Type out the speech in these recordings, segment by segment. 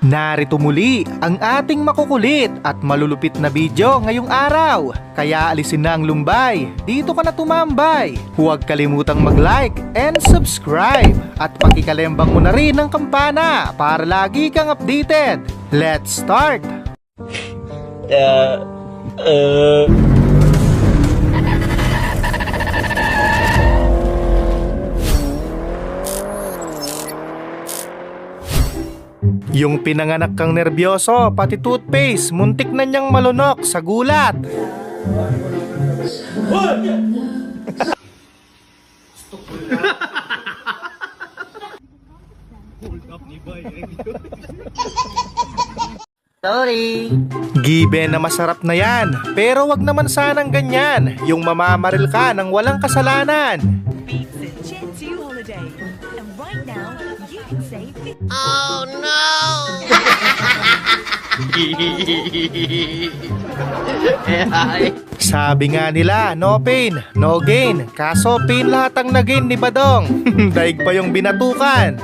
Narito muli ang ating makukulit at malulupit na video ngayong araw. Kaya alisin na ang lumbay, dito ka na tumambay. Huwag kalimutang mag-like and subscribe. At pakikalembang mo na rin ang kampana para lagi kang updated. Let's start! Yung pinanganak kang nervyoso, pati toothpaste, muntik na niyang malunok sa gulat. Sorry. Given na masarap na yan, pero wag naman sanang ganyan, yung mamamaril ka ng walang kasalanan. Beats a Jet 2 holiday. And right now, you can save 50. Oh no! Sabi nga nila, no pain, no gain. Kaso pain lahat ang nagain ni Badong. Daig pa yung binatukan.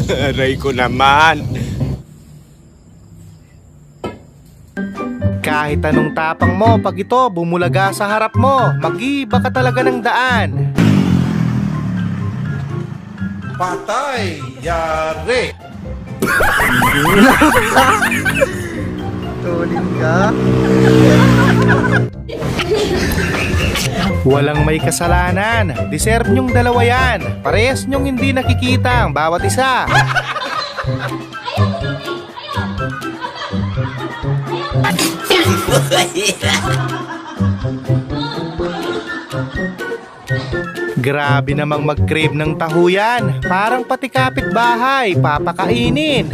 Aray ko naman. Kahit anong tapang mo, pag ito bumulaga sa harap mo, mag-iba ka talaga ng daan. Patay! Yari! Tuling ka? Walang may kasalanan. Deserve nyong dalawa yan. Parehas nyong hindi nakikita ang bawat isa. Grabe namang mag-crave ng tahuyan. Parang pati kapitbahay, papakainin.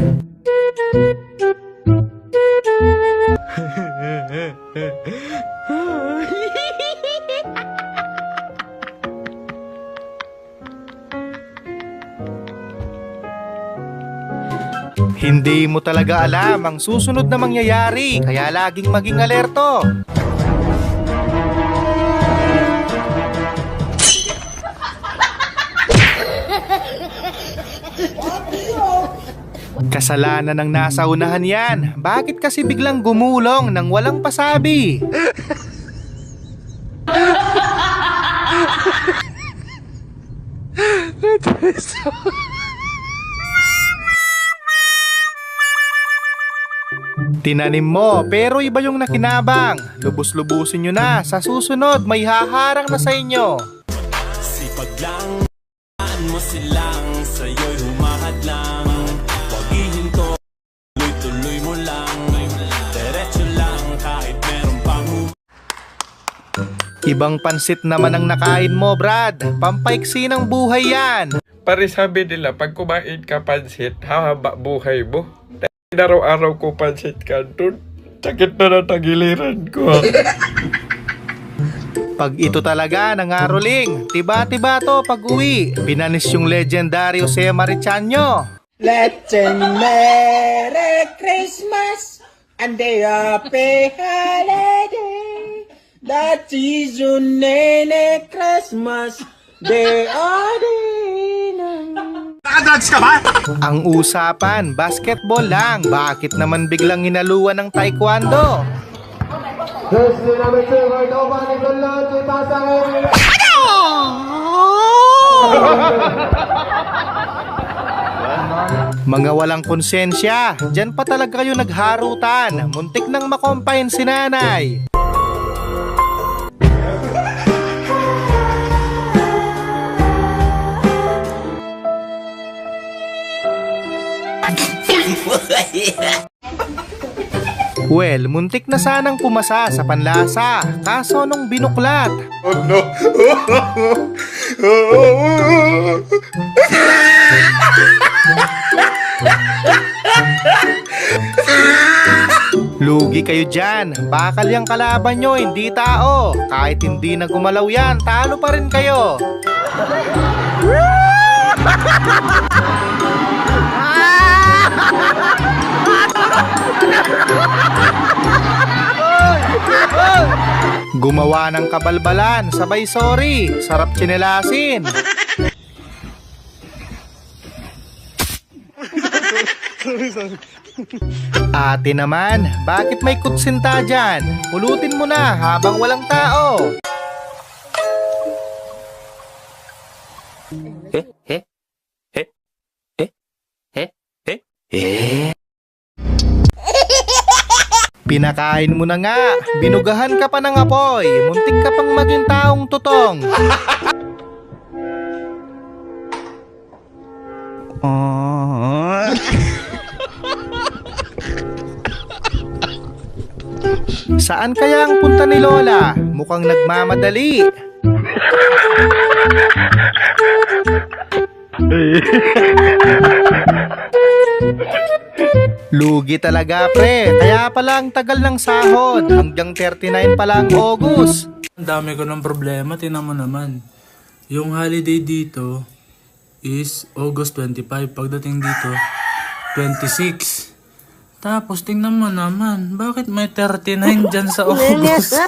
Hindi mo talaga alam ang susunod na mangyayari, kaya laging maging alerto. Kasalanan ng nasa unahan yan. Bakit kasi biglang gumulong nang walang pasabi? Tinanim mo pero iba yung nakinabang. Lubos-lubusin nyo na. Sa susunod may haharang na sa inyo. Sipag lang mo silang sa'yo'y humahadlang. Huwag ihinto, tuloy-tuloy mo lang. Diretso lang kahit meron pang Ibang pansit naman ang nakain mo, Brad. Pampaiksi ng buhay yan. Pare sabi nila, pag kumain ka pansit, hahaba buhay mo. Araw-araw ko pansit kanton. Sakit na natagiliran ko. Pag ito talaga nangaroling, tiba-tiba to pag uwi. Binanis yung legendary Jose Marichanyo. Let's sing Merry Christmas and a happy holiday. That is your nene Christmas. They are the Nakadrugs ka ba? Ang usapan, basketball lang. Bakit naman biglang hinaluan ng taekwondo? Mga walang konsensya, dyan pa talaga kayo nagharutan. Muntik nang makompayin si nanay. Well, muntik na sanang pumasa sa panlasa. Kaso nung binuklat, Oh no! lugi kayo dyan. Bakal yung kalaban nyo, hindi tao. Kahit hindi na gumalaw yan, talo pa rin kayo. Gumawa ng kabalbalan, sabay sorry, sarap tsinelasin. Ate naman, bakit may kutsinta dyan? Pulutin mo na habang walang tao. Pinakain mo na nga, binugahan ka pa ng apoy, muntik ka pang maging taong tutong. Saan kaya ang punta ni Lola? Mukhang nagmamadali. Lugi talaga pre, kaya pala ang tagal ng sahod, hanggang 39 pa lang August. Ang dami ko ng problema, tinan mo naman. Yung holiday dito is August 25. Pagdating dito, 26. Tapos tingnan mo naman, bakit may 39 dyan sa August?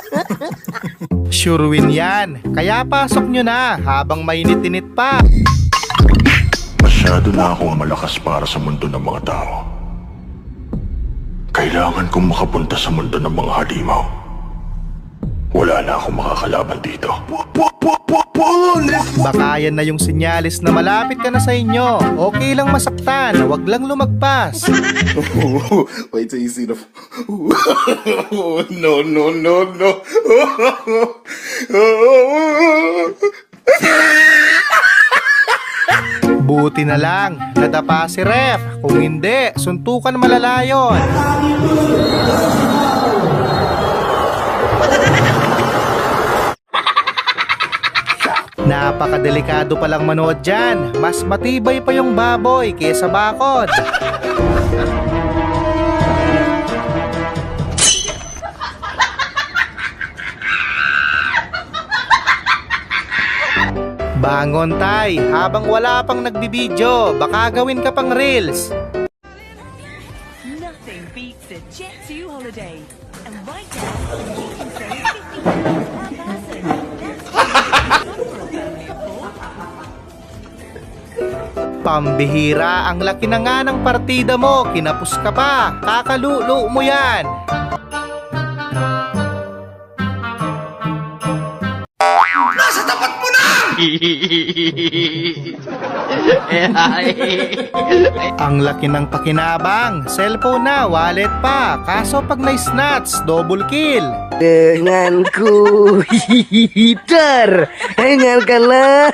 Sure win yan, kaya pasok nyo na habang mainit-init pa. Masyado na akong malakas para sa mundo ng mga tao. Kailangan kong makapunta sa mundo ng mga halimaw. Wala na akong makakalaban dito. Baka yan na yung sinyalis na malapit ka na sa inyo. Okay lang masaktan, wag lang lumagpas. Wait till you see the... No, no, no, no. Buti na lang, nadapa si Ref. Kung hindi, suntukan malalayon. Napakadelikado palang manood dyan. Mas matibay pa yung baboy kesa bakod. Bangon tay, habang wala pang nagbibideo, baka gawin ka pang reels. Nothing beats a Jet2 holiday. And right now, you can save 50 per person. Pambihira, ang laki na nga ng partida mo, kinapos ka pa, kakalulo mo yan. Ang laki ng pakinabang, cellphone na, wallet pa, kaso pag na-snatch, double kill. Denganku hitar, dengarkanlah.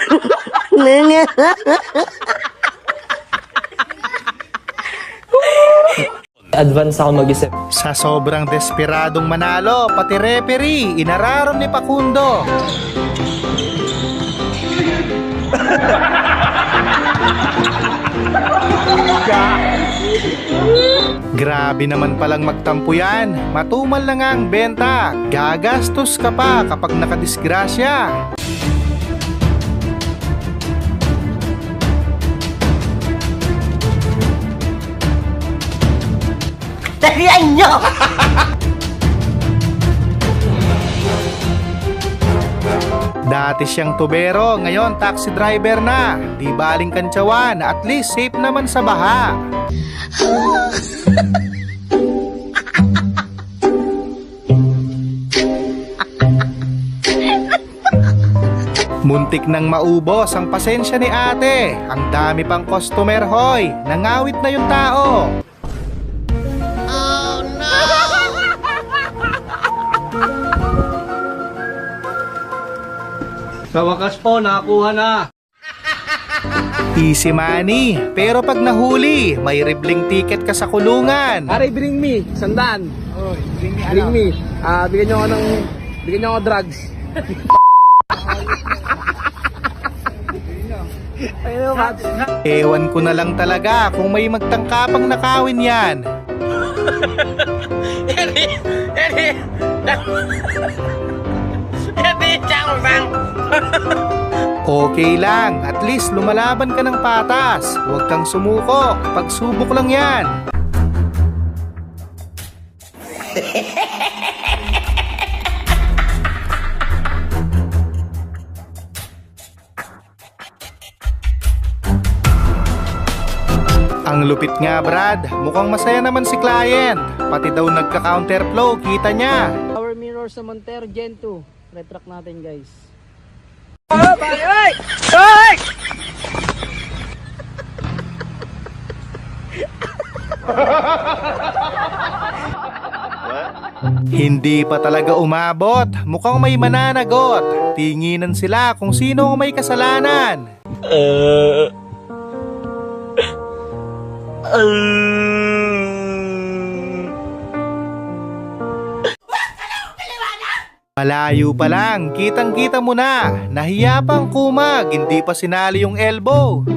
Advance ako mag-isip. Sa sobrang desperadong manalo, pati referee, inararon ni Pakundo. Grabe naman palang magtampo yan. Matumal na nga ang benta. Gagastos ka pa kapag nakadisgrasya. Tarihan nyo! Dati siyang tubero, ngayon taxi driver na. Di baling kantsawan, at least safe naman sa baha. Muntik nang maubos ang pasensya ni ate. Ang dami pang customer hoy. Nangawit na yung tao. Sa wakas po, nakakuha na. Easy money, pero pag nahuli, may ribling ticket ka sa kulungan. Pare, bring me. Sandaan. Oh, bring me. Bigyan nyo ako drugs. Ewan ko na lang talaga kung may magtangkapang nakawin yan. Okay lang, at least lumalaban ka ng patas. Huwag kang sumuko, pagsubok lang yan. Ang lupit nga Brad, mukhang masaya naman si client. Pati daw nagka-counterflow, kita niya. Power mirror sa Montero Gen 2. Retract natin guys. Hindi pa talaga umabot, mukhang may mananagot. Tinginan sila kung sino ang may kasalanan. Malayo pa lang, kitang-kita mo na. Nahiya pang kumag, hindi pa sinali yung elbow.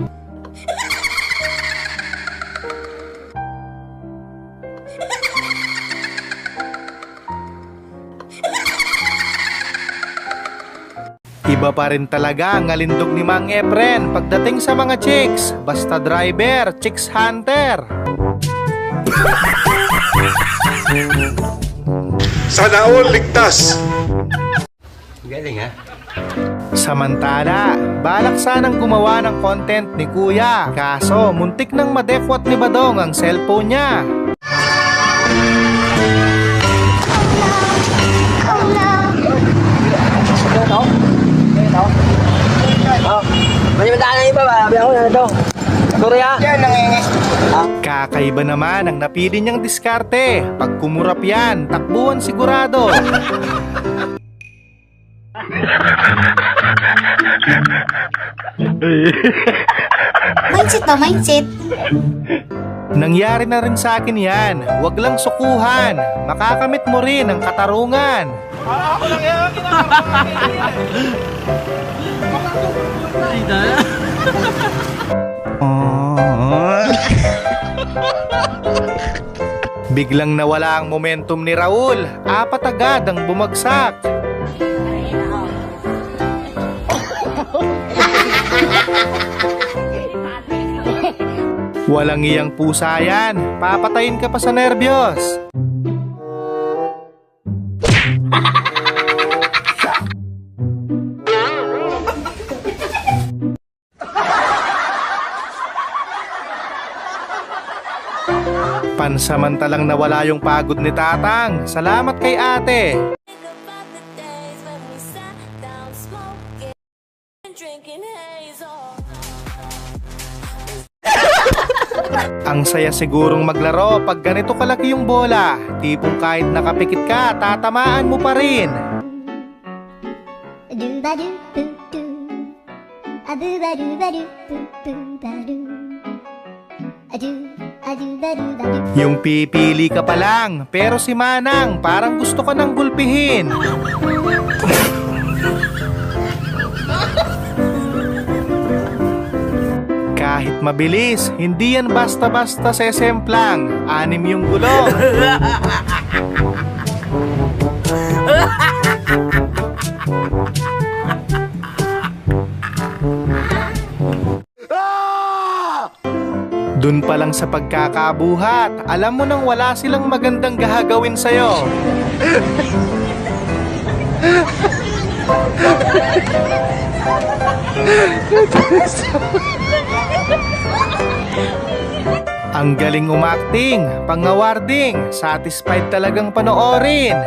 Iba pa rin talaga ang alindog ni Mang Efren pagdating sa mga chicks. Basta driver, chicks hunter. Sana all ligtas. Galing ha? Samantala, balak sanang gumawa ng content ni Kuya. Kaso, muntik nang madekwat ni Badong ang cellphone niya. Manimantaan na iba ba? Sabi ako na ito. Sorry ha? Kakaiba naman ang napili niyang diskarte. Pag kumurap yan, takbuhan sigurado. Mindset ba? Mindset? Nangyari na rin sa akin yan. Huwag lang sukuhan. Makakamit mo rin ang katarungan. Biglang nawala ang momentum ni Raul. Apat agad ang bumagsak. Walang iyang pusa yan. Papatayin ka pa sa nervyos. Pansamantalang nawala yung pagod ni Tatang. Salamat kay ate. Ang saya sigurong maglaro pag ganito kalaki yung bola. Tipong kahit nakapikit ka, tatamaan mo pa rin. Yung pipili ka pa lang, pero si Manang parang gusto ka nang gulpihin. Kahit mabilis, hindi yan basta-basta sesemplang. 6 yung gulong. Dun pa lang sa pagkakabuhat, alam mo nang wala silang magandang gagawin sa'yo. Ang galing umacting, pang-awarding, satisfied talagang panoorin.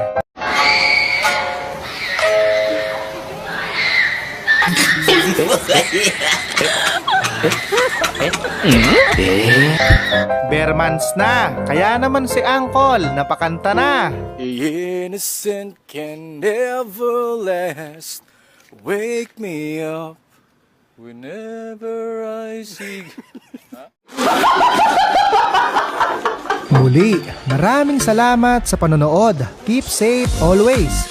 Bermans na, kaya naman si Angkol napakanta na. Innocent can never last. Wake me up whenever I see. Muli, maraming salamat sa panonood. Keep safe always.